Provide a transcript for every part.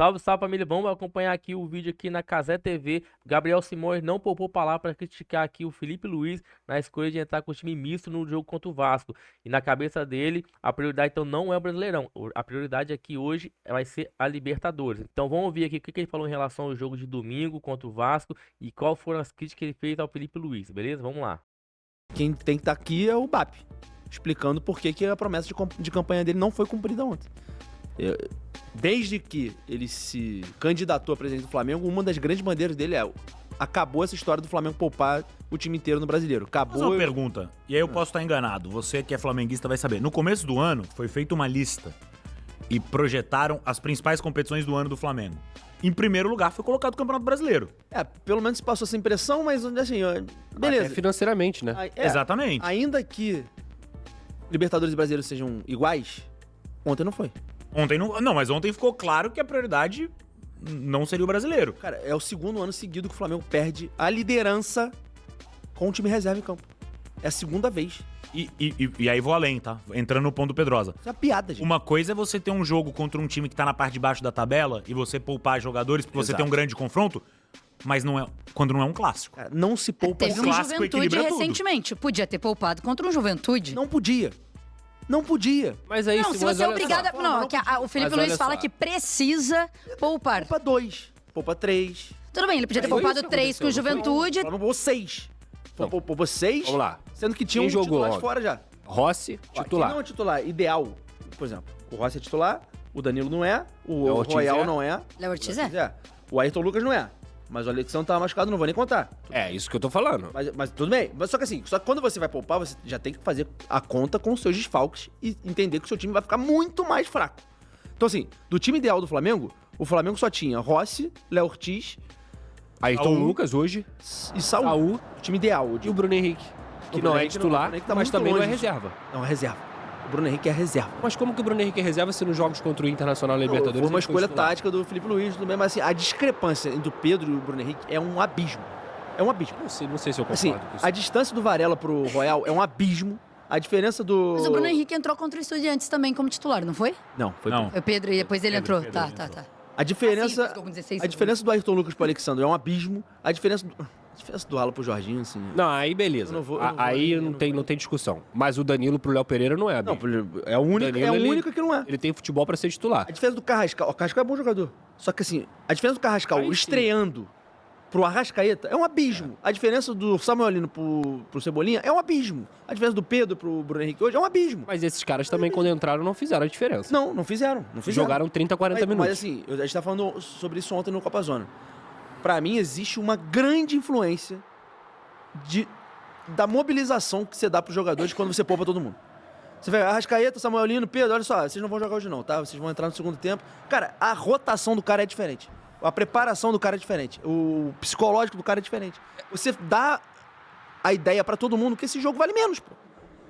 Salve, salve, família. Vamos acompanhar aqui o vídeo aqui na Cazé TV. Gabriel Simões não poupou palavra para criticar aqui o Felipe Luiz na escolha de entrar com o time misto no jogo contra o Vasco. E na cabeça dele, a prioridade então não é o Brasileirão. A prioridade aqui hoje vai ser a Libertadores. Então vamos ouvir aqui o que ele falou em relação ao jogo de domingo contra o Vasco e qual foram as críticas que ele fez ao Felipe Luiz, beleza? Vamos lá. Quem tem que estar aqui é o BAP, explicando por que a promessa de campanha dele não foi cumprida ontem. Desde que ele se candidatou a presidente do Flamengo, uma das grandes bandeiras dele é: acabou essa história do Flamengo poupar o time inteiro no Brasileiro. Acabou. Mas uma pergunta, e aí eu posso estar enganado, você que é flamenguista vai saber. No começo do ano, foi feita uma lista e projetaram as principais competições do ano do Flamengo. Em primeiro lugar foi colocado o Campeonato Brasileiro. Pelo menos passou essa impressão, mas assim, beleza. Até financeiramente, né? Exatamente. Ainda que Libertadores e Brasileiro sejam iguais, ontem não foi. Ontem não, mas ontem ficou claro que a prioridade não seria o Brasileiro. Cara, é o segundo ano seguido que o Flamengo perde a liderança com o time reserva em campo. É a segunda vez. E aí vou além, tá? Entrando no ponto do Pedrosa. Isso é uma piada, gente. Uma coisa é você ter um jogo contra um time que tá na parte de baixo da tabela e você poupar jogadores porque você tem um grande confronto, mas não é quando não é um clássico. Cara, não se poupa. Teve um clássico Juventude equilibra tudo. recentemente. Podia ter poupado contra um Juventude. Não podia. Não podia. Mas aí, Não, se você é obrigado a... Não, que o Felipe Mas Luiz olha fala só. que precisa poupar. Poupa 2, poupa 3. Tudo bem, ele podia ter Foi poupado isso que 3 com o aconteceu, não foi? Juventude. O Flamengo poupou 6. Não. Poupou 6, Vamos lá. sendo que tinha Quem um jogou titular de ontem? fora já. Rossi, Ó, titular. Quem não é titular ideal, por exemplo, o Rossi é titular, o Danilo não é, o Léo Ortiz Royal é? não é. Léo Ortiz é? O Ayrton Lucas não é. Mas o Alexandre tava machucado, não vou nem contar. É, isso que eu tô falando. Mas tudo bem. Mas só que assim, só que quando você vai poupar, você já tem que fazer a conta com os seus desfalques e entender que o seu time vai ficar muito mais fraco. Então assim, do time ideal do Flamengo, o Flamengo só tinha Rossi, Léo Ortiz Ayrton Saúl. Lucas hoje, e Saúl. Saúl O time ideal. Eu e o digo. Bruno Henrique, que O não Bruno é Henrique titular, Bruno Henrique tá mas muito também não é longe disso. reserva. Não, é reserva. O Bruno Henrique é reserva. Mas como que o Bruno Henrique é reserva se nos jogos contra o Internacional e Libertadores Foi uma ele foi escolha titular? tática do Felipe Luiz, tudo bem, mas assim, a discrepância entre o Pedro e o Bruno Henrique é um abismo. É um abismo. Não sei se eu concordo Assim, com isso. a distância do Varela pro Royal é um abismo. A diferença do... Mas o Bruno Henrique entrou contra o Estudiantes também como titular, não foi? Não, foi Não. Foi o Pedro e depois ele Pedro, entrou. Pedro, Tá, ele tá, entrou. tá. A diferença, Assim, ficou com 16 a diferença do Ayrton Lucas pro Alexandre é um abismo. A diferença do Ala pro Jorginho, assim... Não, aí beleza. Eu não vou- Aí eu não não tem, vou- não tem discussão. Mas o Danilo pro Léo Pereira não é, Não, amigo. é o único, Danilo, é o ele- único que não é. Ele tem futebol pra ser titular. A diferença do Carrascal... O Carrascal é bom jogador. Só que assim, a diferença do Carrascal Aí sim. estreando pro Arrascaeta é um abismo. A diferença do Samuelino pro Cebolinha é um abismo. A diferença do Pedro pro Bruno Henrique hoje é um abismo. Mas esses caras também, quando entraram, não fizeram a diferença. Não fizeram. Não fizeram. Jogaram 30, 40 minutos. Mas assim, a gente tá falando sobre isso ontem no Copa Zona. Pra mim, existe uma grande influência da mobilização que você dá pros jogadores quando você poupa todo mundo. Você vê, Arrascaeta, Samuelino, Pedro, olha só, vocês não vão jogar hoje não, tá? Vocês vão entrar no segundo tempo. Cara, a rotação do cara é diferente. A preparação do cara é diferente. O psicológico do cara é diferente. Você dá a ideia pra todo mundo que esse jogo vale menos, pô.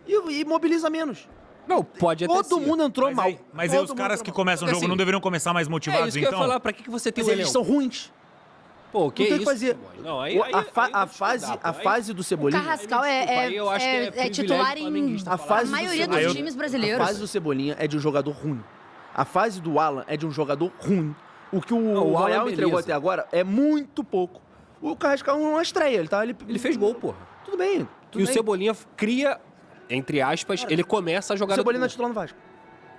E mobiliza menos. Não, pode até Todo ser. mundo entrou mal. Mas aí Todo os mundo caras entrou que mal. começam o Porque jogo assim, não deveriam começar mais É motivados, isso que eu então? ia falar. Pra que você tem Mas um eles elenco? são ruins. Pô, que Não tem o isso? que fazer. Simões? Não, aí, A fase do Cebolinha... Carrascal desculpa, aí eu acho que é privilégio titular em flamenguista A fase do maioria dos Cebolinha- times A brasileiros. fase do Cebolinha é de um jogador ruim. A fase do Alan é de um jogador ruim. O que o Não, o Alan, Royal entregou beleza. até agora é muito pouco. O Carrascal não é uma estreia, Ele fez gol, porra. Tudo bem. Tudo E o bem. Cebolinha cria, entre aspas, ele começa a O jogar... Cebolinha não é titular no Vasco.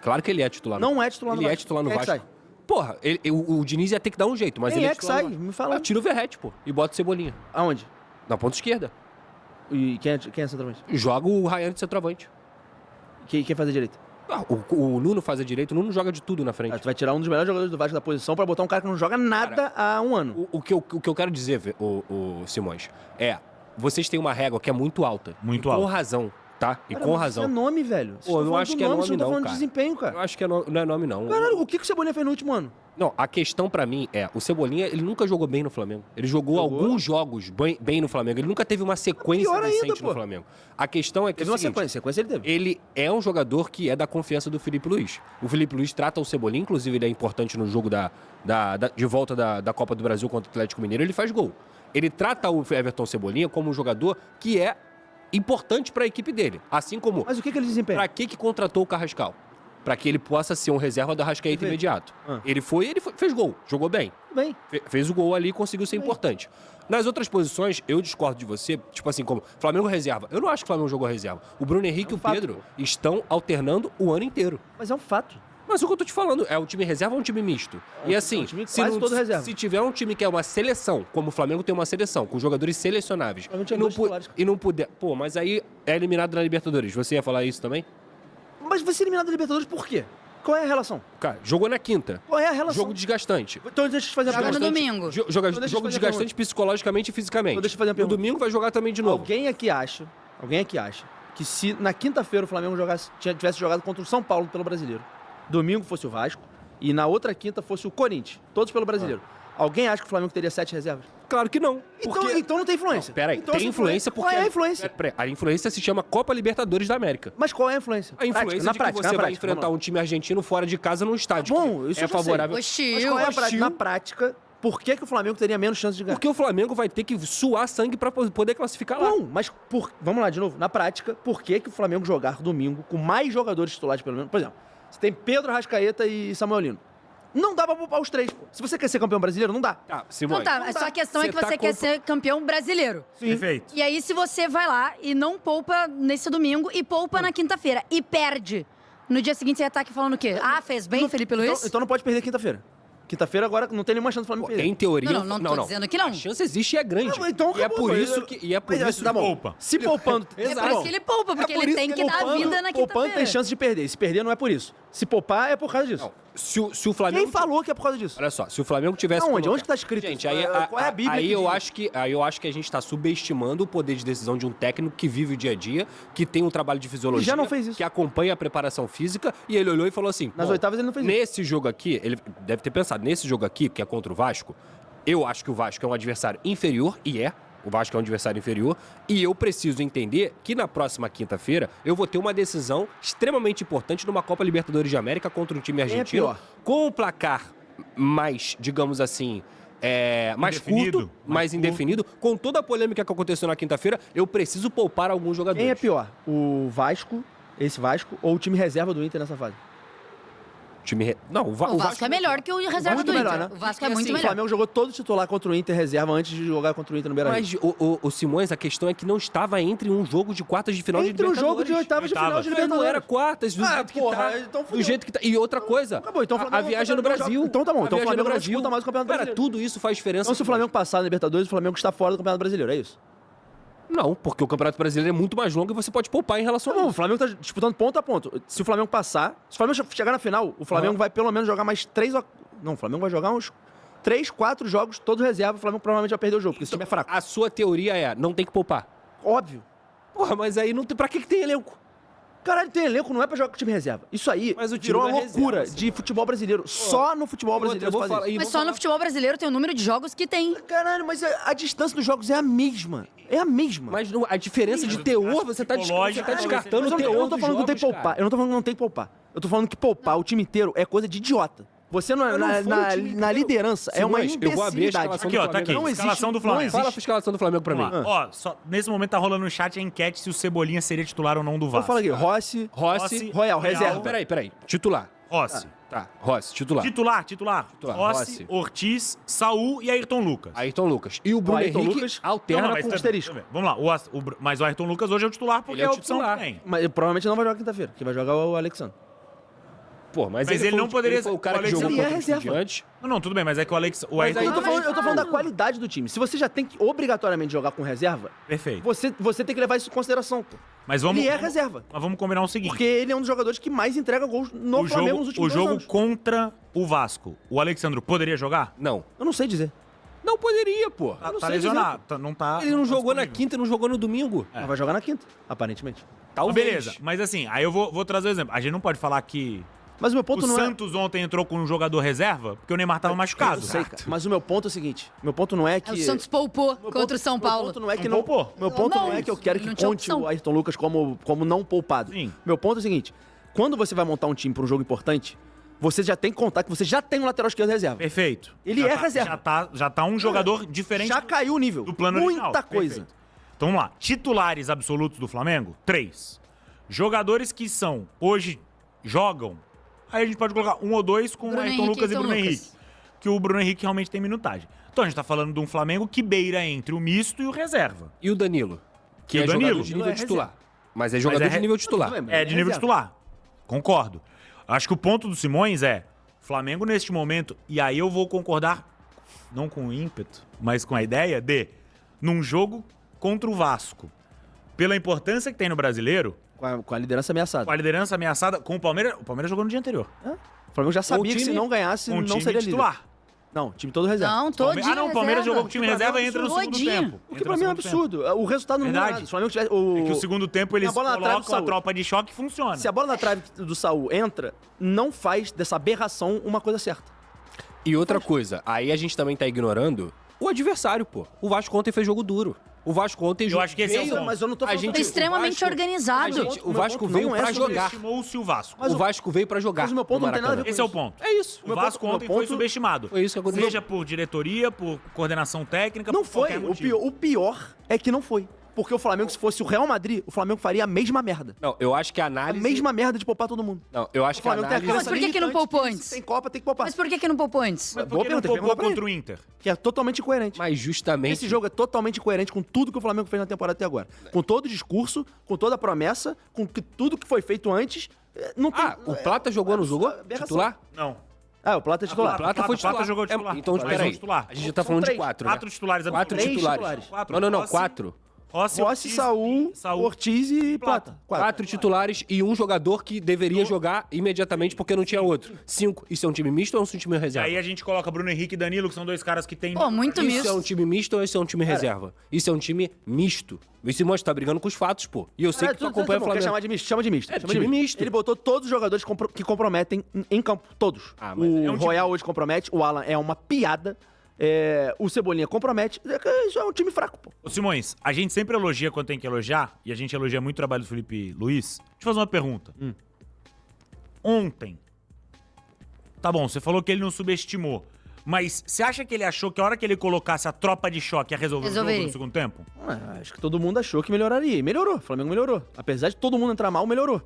Claro que ele é titular. Não é titular no Ele Vasco. é titular no Quem é que Vasco. sai? Porra, o Diniz ia ter que dar um jeito, mas Quem ele é que titular sai? no Vasco. Me fala. Tira o Verrete, pô, e bota o Cebolinha. Aonde? Na ponta esquerda. E quem é centroavante? Joga o Ryan de centroavante. Quem faz a direita? Ah, o Nuno faz a direita, o Nuno joga de tudo na frente. Tu vai tirar um dos melhores jogadores do Vasco da posição pra botar um cara que não joga nada há um ano. O que eu quero dizer, o Simões, vocês têm uma régua que é muito alta. Muito e alta. Com razão, tá? E Cara, com mas razão. Isso é nome, velho. Vocês Pô, eu estão não falando acho do que é nome vocês não estão não, falando de cara. desempenho, cara. Eu acho que não é nome, não. Caralho, o que o Cebolinha fez no último ano? Não, a questão pra mim o Cebolinha, ele nunca jogou bem no Flamengo. Ele jogou alguns jogos bem no Flamengo. Ele nunca teve uma sequência Pior ainda, decente pô. no Flamengo. A questão é que Teve é o uma seguinte, sequência ele teve. ele é um jogador que é da confiança do Felipe Luiz. O Felipe Luiz trata o Cebolinha, inclusive ele é importante no jogo de volta da Copa do Brasil contra o Atlético Mineiro, ele faz gol. Ele trata o Everton Cebolinha como um jogador que é importante pra equipe dele. Assim como, Mas o que ele desempenha? pra que contratou o Carrascal? Pra que ele possa ser um reserva do Arrascaeta Perfeito. imediato. Ah. Ele fez gol, jogou bem. Bem, Fez o gol ali e conseguiu ser importante. Nas outras posições, eu discordo de você, tipo assim, como Flamengo reserva. Eu não acho que o Flamengo jogou reserva. O Bruno Henrique e o fato, Pedro pô. estão alternando o ano inteiro. mas é um fato. Mas o que eu tô te falando, é um time reserva ou um time misto? E assim, um time quase todo reserva. se tiver um time que é uma seleção, como o Flamengo tem uma seleção, com jogadores selecionáveis, Flamengo tinha e não, dois titulares. e não puder... Pô, mas aí é eliminado na Libertadores. Você ia falar isso também? Mas vai ser eliminado da Libertadores por quê? Qual é a relação? Cara, jogou na quinta. Qual é a relação? Jogo desgastante. Então deixa eu te fazer a Joga no pergunta. domingo. Jogo Então deixa eu te jogo fazer a desgastante psicologicamente e fisicamente. Então deixa eu fazer uma No pergunta. domingo vai jogar também de novo. Alguém aqui acha que se na quinta-feira o Flamengo tivesse jogado contra o São Paulo pelo Brasileiro, domingo fosse o Vasco e na outra quinta fosse o Corinthians, todos pelo Brasileiro, alguém acha que o Flamengo teria 7 reservas? Claro que não. Então não tem influência. Peraí, Então, tem essa influência porque... Qual é a influência? Peraí, a influência se chama Copa Libertadores da América. Mas qual é a influência? A influência na de prática, que você na vai prática, enfrentar vamos lá. um time argentino fora de casa num estádio. Bom, que isso é eu já sei. favorável. Mas Hostil. qual é a prática? Hostil. Na prática, por que o Flamengo teria menos chance de ganhar? Porque o Flamengo vai ter que suar sangue pra poder classificar lá. Não, mas vamos lá de novo. Na prática, por que o Flamengo jogar domingo com mais jogadores titulares, pelo menos? Por exemplo, você tem Pedro, Arrascaeta e Samuel Lino. Não dá pra poupar os três, pô. Se você quer ser campeão brasileiro, não dá. Tá, Simone. Não tá, mas só a questão é que Você você tá quer ser campeão brasileiro. Perfeito. E aí, se você vai lá e não poupa nesse domingo e poupa na quinta-feira e perde, no dia seguinte você ia estar aqui falando o quê? Ah, fez bem, Felipe Luiz? Então não pode perder quinta-feira. Quinta-feira agora não tem nenhuma chance do Flamengo perder. Em teoria... Não tô dizendo que não. A chance existe e é grande. Não, então e é acabou, por mas- isso que... E é por Mas, isso tá bom. poupa. Se poupando... É por isso que ele poupa, porque por ele isso tem que dar poupando- vida na Poupando quinta-feira. tem chance de perder. Se perder, não é por isso. Se poupar, é por causa disso. Não, se o Flamengo... Quem falou que é por causa disso? Olha só, se o Flamengo tivesse... Aonde? colocado- Onde que tá escrito Gente, isso? aí, Qual é a Bíblia aí que eu diz? acho que a gente tá subestimando o poder de decisão de um técnico que vive o dia a dia, que tem um trabalho de fisiologia... já não fez isso. Que acompanha a preparação física, e ele olhou e falou assim... Nas "Bom, oitavas ele não fez isso." Nesse jogo aqui, ele deve ter pensado, nesse jogo aqui, que é contra o Vasco, eu acho que o Vasco é um adversário inferior, e é... O Vasco é um adversário inferior e eu preciso entender que na próxima quinta-feira eu vou ter uma decisão extremamente importante numa Copa Libertadores de América contra um time argentino pior? com um placar mais, digamos assim, mais Indefinido, curto, mais curto. indefinido. Com toda a polêmica que aconteceu na quinta-feira, eu preciso poupar alguns jogadores. Quem é pior? O Vasco, esse Vasco, ou o time reserva do Inter nessa fase? Não, O Vasco é melhor que o reserva muito do melhor, Inter. né? O Vasco é Porque, muito assim, O melhor. Flamengo jogou todo titular contra o Inter reserva antes de jogar contra o Inter no Beira-Rio. Mas o Simões, a questão é que não estava entre um jogo de quartas de final de Entre o jogo de Libertadores. oitavas de final de Mas não Libertadores. era quartas, do Ah, jeito que porra, tá. então do fudeu. jeito que tá. E outra coisa, Acabou, então o a Flamengo viagem no não joga. Brasil. Então tá bom, A então o viagem Flamengo no não Brasil. disputa mais o Campeonato Cara, Brasileiro. tudo isso faz diferença. Então se o Flamengo passar na Libertadores, o Flamengo está fora do Campeonato Brasileiro, é isso? Não, porque o Campeonato Brasileiro é muito mais longo e você pode poupar em relação Não, a o isso. Flamengo tá disputando ponto a ponto. Se o Flamengo passar, se o Flamengo chegar na final, o Flamengo vai pelo menos jogar mais 3 ou... Não, o Flamengo vai jogar uns 3, 4 jogos, todos reserva, o Flamengo provavelmente vai perder o jogo, porque esse time é fraco. A sua teoria é, não tem que poupar. Óbvio. Porra, mas aí não tem, pra que tem elenco? Caralho, tem elenco, não é pra jogar com time reserva. Isso aí Mas o time virou uma não é loucura reserva, de futebol brasileiro. Só no futebol brasileiro eu vou faz falar, isso. e Mas vou só falar- no futebol brasileiro tem o número de jogos que tem. Caralho, mas a distância dos jogos é a mesma. É a mesma. Mas a diferença de teor, você tá psicológica, descartando Mas o eu teor não tô dos falando que não tem jogos, que poupar. cara. Eu não tô falando que não tem que poupar. Eu tô falando que poupar o time inteiro é coisa de idiota. Você não, Mas não foi o na time na inteiro. liderança é uma Simões, eu vou abrir a imbecilidade. escalação Aqui, ó, tá aqui. Não existe, Escalação do não Flamengo. existe. Fala a escalação do Flamengo pra mim. Vamos lá. Ó, nesse momento tá rolando no chat a enquete se o Cebolinha seria titular ou não do Então Vasco. fala aqui, Rossi, Rossi, Royal, reserva. Peraí. Titular. Rossi. Tá, Rossi, titular. Titular. Titular, Rossi, Rossi. Ortiz, Saul e Ayrton Lucas. Ayrton Lucas. E o Bruno Ayrton Henrique Lucas alterna Não, mas com tá- asterisco. Vamos lá. Mas o Ayrton Lucas hoje é o titular porque Ele é é o a opção titular. que tem. Mas provavelmente não vai jogar quinta-feira. Quem vai jogar é o Alexandre. Pô, mas Mas ele foi não o- poderia ele foi o cara ser- que o jogou Alexandre contra é o reserva. Estudiantes. Não, tudo bem, mas é que o Mas Ayrton aí eu tô Lucas... falando da qualidade do time. Se você já tem que obrigatoriamente jogar com reserva, Perfeito. você tem que levar isso em consideração, pô. Mas vamos... Ele é vamos- reserva. Mas vamos combinar o seguinte. Porque ele é um dos jogadores que mais entrega gols no Flamengo nos o últimos 2 jogo anos. contra o Vasco, o Alexandre poderia jogar? Não. Eu não sei dizer. Não poderia, pô. Tá, não tá sei lesionado. Não tá... Ele não tá jogou na disponível. quinta e não jogou no domingo. Mas vai jogar na quinta, aparentemente. Mas Talvez. beleza, mas assim, aí eu vou trazer o exemplo. A gente não pode falar que Mas o meu ponto o não Santos ontem entrou com um jogador reserva porque o Neymar tava machucado. Eu sei, cara. Mas o meu ponto é o seguinte. Meu ponto não é que... O Santos poupou Meu contra o São Meu Paulo. ponto não é que Não não... poupou? Meu ponto não, Não, é que eu quero que não tinha conte opção. o Ayrton Lucas como não poupado. Sim. Meu ponto é o seguinte. Quando você vai montar um time para um jogo importante, você já tem que contar que você já tem um lateral esquerdo reserva. Perfeito. Ele é reserva. Já tá um jogador diferente Já caiu o nível. do plano Muita original. coisa. Perfeito. Então vamos lá. Titulares absolutos do Flamengo? 3. Jogadores que hoje jogam aí a gente pode colocar um ou dois com Bruno Ayrton Henrique Lucas e Ayrton Bruno Lucas. Henrique. Que o Bruno Henrique realmente tem minutagem. Então a gente tá falando de um Flamengo que beira entre o misto e o reserva. E o Danilo? Que E o é Danilo? jogador de nível titular. Mas é jogador de nível titular. É de nível titular. Concordo. Acho que o ponto do Simões é Flamengo neste momento, e aí eu vou concordar, não com o ímpeto, mas com a ideia de, num jogo contra o Vasco, pela importância que tem no brasileiro, Com a liderança ameaçada. com a liderança ameaçada, com o Palmeiras jogou no dia anterior. O Flamengo já sabia que se time- não ganhasse, Com o não time seria líder. titular. Não, time todo reserva. Não, todinho Ah, não, o Palmeiras reserva. jogou com o time Que pra reserva mim e é entra no segundo todinho. tempo. O que Entra pra no mim é um segundo tempo. absurdo. O resultado não muda Verdade. nada. Se o Flamengo tivesse... É que o segundo tempo eles A bola na trave colocam do a Saúl. tropa de choque e funciona. Se a bola na trave do Saúl entra, não faz dessa aberração uma coisa certa. E outra coisa, aí a gente também tá ignorando o adversário, pô. O Vasco ontem fez jogo duro. O Vasco ontem Eu acho que esse é o veio- ponto. Mas eu não tô A falando gente- sobre Extremamente o Vasco- organizado. O Vasco ponto veio não é pra sobre jogar. Subestimou-se o Vasco. Mas O Vasco veio pra jogar. Mas o meu ponto no não tem nada a ver Maracanã. com Esse é o ponto. É isso. O Meu Vasco ponto- ontem meu foi ponto- subestimado. Foi isso que aconteceu. Seja por diretoria, por coordenação técnica, Não por foi. qualquer O motivo. pior é que não foi. Porque o Flamengo, se fosse o Real Madrid, o Flamengo faria a mesma merda. Não, eu acho que a A análise... mesma merda de poupar todo mundo. Não, eu acho O que a Flamengo tem a análise... Mas por que que não limitante poupou que antes? se tem Copa, tem que poupar. Mas por que não poupou antes? Mas Boa por que não pergunta, tem que poupou perguntar pra contra o ele. Inter? Que é totalmente incoerente. Mas justamente... Esse jogo é totalmente incoerente com tudo que o Flamengo fez na temporada até agora. Com todo o discurso, com toda a promessa, com tudo que foi feito antes. Não tem, Ah, o Plata jogou, não jogou? aberração. Titular? Não. Ah, o Plata é titular. O Plata foi titular. Plata jogou titular. Então, Mais espera um aí. titular. A gente já tá São falando de três. 4, né? 4 titulares. 4 Três titulares. titulares. Quatro. Não, Rossi, 4. Rossi, Saúl, Ortiz e Plata. 4 titulares e um jogador que deveria jogar imediatamente porque não tinha outro. 5. Isso é um time misto ou é um time E reserva? aí a gente coloca Bruno Henrique e Danilo, que são dois caras que têm... Pô, muito Isso é um misto. time misto ou isso é um time reserva? Isso é um time misto. O Simões tá brigando com os fatos, pô. E eu sei que tu acompanha o Quer Flamengo. chamar de misto? Chama de misto. É, chama time de misto. Ele botou todos os jogadores que comprometem em campo. Todos. Ah, mas o é um time- Royal hoje compromete, o Alan é uma piada. O Cebolinha compromete. Isso é um time fraco, pô. Ô Simões, a gente sempre elogia quando tem que elogiar, e a gente elogia muito o trabalho do Felipe Luiz. Deixa eu fazer uma pergunta. Ontem, tá bom, você falou que ele não subestimou, mas você acha que ele achou que a hora que ele colocasse a tropa de choque ia resolver o jogo Resolveria. no segundo tempo? Acho que todo mundo achou que melhoraria. E melhorou. O Flamengo melhorou. Apesar de todo mundo entrar mal, melhorou.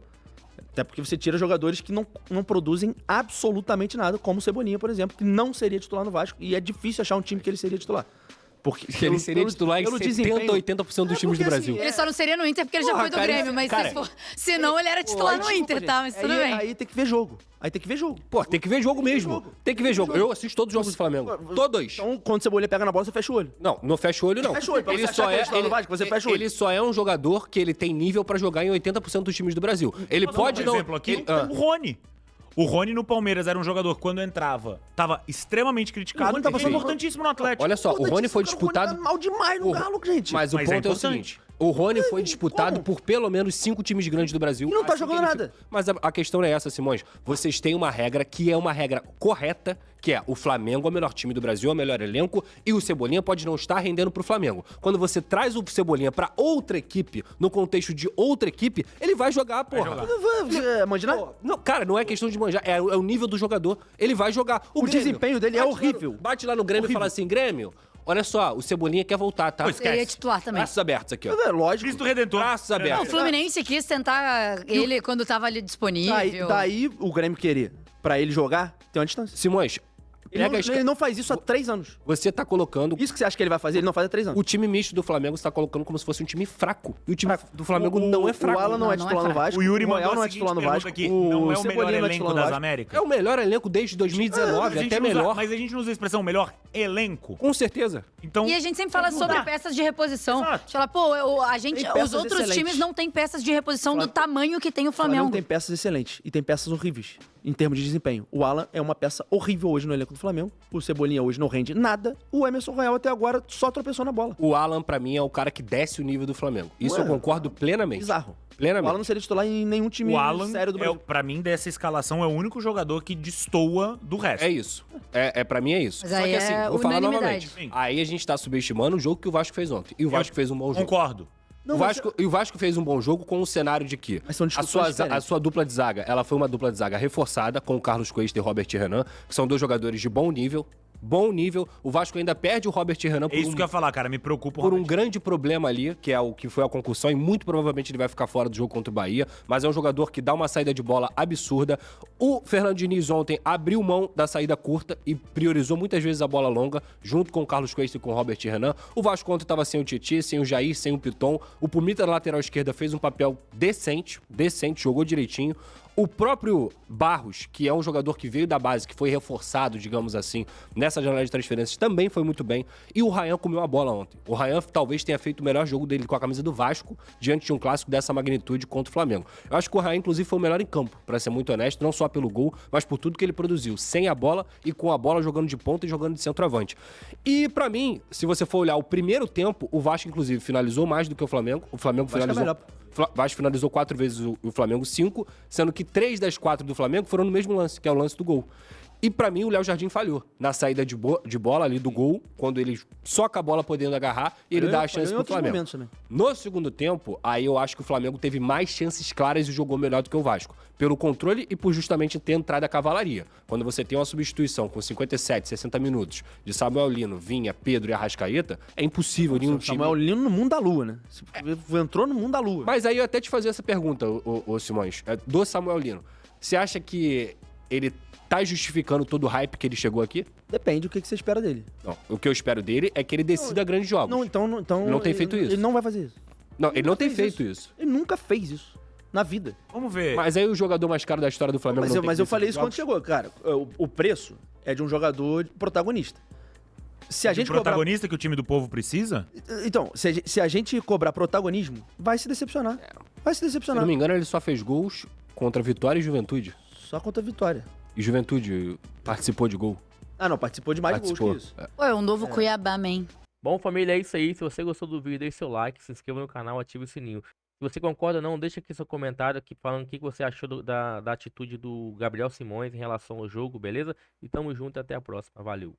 Até porque você tira jogadores que não produzem absolutamente nada, como o Cebolinha, por exemplo, que não seria titular no Vasco. E é difícil achar um time que ele seria titular. Porque Ele seria titular em 70, 80% dos times do Brasil. Ele só não seria no Inter porque ele já Porra, foi do cara, Grêmio, mas cara, se for... senão ele era titular no Inter, tá? Mas tudo bem. Aí tem que ver jogo. Aí tem que ver jogo. Pô, tem que ver jogo mesmo. Tem que ver jogo. Eu assisto todos os jogos do Flamengo. Todos. Então, quando o Cebolinha pega na bola, você fecha o olho. Não, não fecha o olho, não. Fecha o olho, pra Ele você só achar que é. ele está no Vasco, você fecha o olho. Ele só é um jogador que ele tem nível pra jogar em 80% dos times do Brasil. Ele pode Por não. exemplo, aqui, ele- o Rony. O Rony no Palmeiras era um jogador que, quando entrava, tava extremamente criticado. O Rony tava e foi sendo- importantíssimo no Atlético. Olha só, o Rony foi O Rony disputado. tá mal demais no Galo, gente. Mas o Mas é ponto é o importante. seguinte: o Rony foi disputado como? por pelo menos 5 times grandes do Brasil. E não tá assim jogando que ele nada. fica. Mas a questão não é essa, Simões. Vocês têm uma regra que é uma regra correta, que é o Flamengo é o melhor time do Brasil, é o melhor elenco, e o Cebolinha pode não estar rendendo pro Flamengo. Quando você traz o Cebolinha pra outra equipe, no contexto de outra equipe, ele vai jogar, porra. Mandinar? Não, cara, não é questão de manjar, é o nível do jogador. Ele vai jogar. O desempenho dele é bate lá no- horrível. Bate lá no Grêmio e fala assim: Grêmio, olha só, o Cebolinha quer voltar, tá? Seria titular também. Braços abertos aqui, ó. É lógico. Cristo Redentor. Braços Não, o abertos. Fluminense quis tentar ele quando tava ali disponível. Daí o Grêmio querer pra ele jogar, tem uma distância. Simões, pega as... Ele não faz isso há 3 anos. você tá colocando Isso que você acha que ele vai fazer, ele não faz há 3 anos. o time misto do Flamengo, você tá colocando como se fosse um time fraco. E o time do Flamengo não é fraco. O Alan não é Não, não é titular no fraco. Vasco. O Yuri Royal mandou não a é seguinte titular no pergunta Vasco. aqui. Não é o melhor Cebolinha não é elenco titular no das Vasco. Américas? É o melhor elenco desde 2019, A gente até não usa- melhor. Mas a gente não usa a expressão melhor elenco. Com certeza. Então, E a gente sempre fala sobre peças de reposição. Exato. A gente fala, pô, Tem peças os outros excelentes. times não têm peças de reposição do tamanho que tem o O Flamengo Flamengo. tem peças excelentes e tem peças horríveis em termos de desempenho. O Alan é uma peça horrível hoje no elenco do Flamengo. O Cebolinha hoje não rende nada. O Emerson Royal até agora só tropeçou na bola. O Alan, pra mim, é o cara que desce o nível do Flamengo. Isso Ué, eu concordo plenamente. Bizarro. O Plenamente. Alan não seria titular em nenhum time o Alan, sério do Brasil. pra mim, dessa escalação, é o único jogador que destoa do resto. É isso. Pra mim é isso. Mas Só aí que assim, é vou falar unanimidade. novamente. Sim. Aí a gente tá subestimando o jogo que o Vasco fez ontem. E o Vasco fez um bom jogo. Concordo. Não, O Vasco fez um bom jogo com o cenário de que Mas são a discussões sua diferentes. dupla de zaga, ela foi uma dupla de zaga reforçada com o Carlos Coelho e Robert Renan, que são dois jogadores de bom nível, bom nível. O Vasco ainda perde o Robert Renan É isso que eu ia falar, cara. Me preocupa o por um Robert. grande problema ali, que é o que foi a concussão, e muito provavelmente ele vai ficar fora do jogo contra o Bahia, mas é um jogador que dá uma saída de bola absurda. O Fernando Diniz ontem abriu mão da saída curta e priorizou muitas vezes a bola longa, junto com o Carlos Cuesta e com o Robert Renan. O Vasco ontem estava sem o Tietê, sem o Jair, sem o Piton. O Pumita na lateral esquerda fez um papel decente, jogou direitinho. O próprio Barros, que é um jogador que veio da base, que foi reforçado, digamos assim, nessa janela de transferências, também foi muito bem. E o Ryan comeu a bola ontem. O Ryan talvez tenha feito o melhor jogo dele com a camisa do Vasco, diante de um clássico dessa magnitude contra o Flamengo. Eu acho que o Ryan, inclusive, foi o melhor em campo, pra ser muito honesto, não só pelo gol, mas por tudo que ele produziu, sem a bola e com a bola jogando de ponta e jogando de centroavante. E pra mim, se você for olhar o primeiro tempo, o Vasco, inclusive, finalizou mais do que o Flamengo. O Flamengo Vasco é finalizou... melhor. Vasco finalizou 4 vezes, o Flamengo 5, sendo que 3 das 4 do Flamengo foram no mesmo lance, que é o lance do gol. E pra mim o Léo Jardim falhou na saída de bola ali do gol, quando ele soca a bola podendo agarrar e ele dá a chance pro Flamengo. No segundo tempo, aí eu acho que o Flamengo teve mais chances claras e jogou melhor do que o Vasco. Pelo controle e por justamente ter entrado a cavalaria. Quando você tem uma substituição com 57, 60 minutos de Samuel Lino, Vinha, Pedro e Arrascaeta, é impossível nenhum time... Samuel Lino no mundo da lua, né? Entrou no mundo da lua. Mas aí eu até te fazer essa pergunta, ô Simões, do Samuel Lino. Você acha que ele tá justificando todo o hype que ele chegou aqui? Depende do que você espera dele. Não, o que eu espero dele é que ele decida grandes jogos. Então Ele não tem feito isso. Ele não vai fazer isso. Não, ele não tem fez feito isso. Ele nunca fez isso. Na vida. Vamos ver. Mas aí o jogador mais caro da história do Flamengo não tem Mas eu feito falei esses isso quando jogos? chegou. Cara, o preço é de um jogador protagonista. Se a O gente cobrar... protagonista que o time do povo precisa? Então, se a gente cobrar protagonismo, vai se decepcionar. Vai se Se eu decepcionar. não me engano, ele só fez gols contra Vitória e Juventude. Só contra a Vitória. E Juventude participou de gol. Ah, não, participou de mais gols que isso. Pô, é um novo Cuiabá, man. Bom, família, é isso aí. Se você gostou do vídeo, deixe seu like, se inscreva no canal, ative o sininho. Se você concorda ou não, deixa aqui seu comentário aqui falando o que você achou da atitude do Gabriel Simões em relação ao jogo, beleza? E tamo junto e até a próxima. Valeu.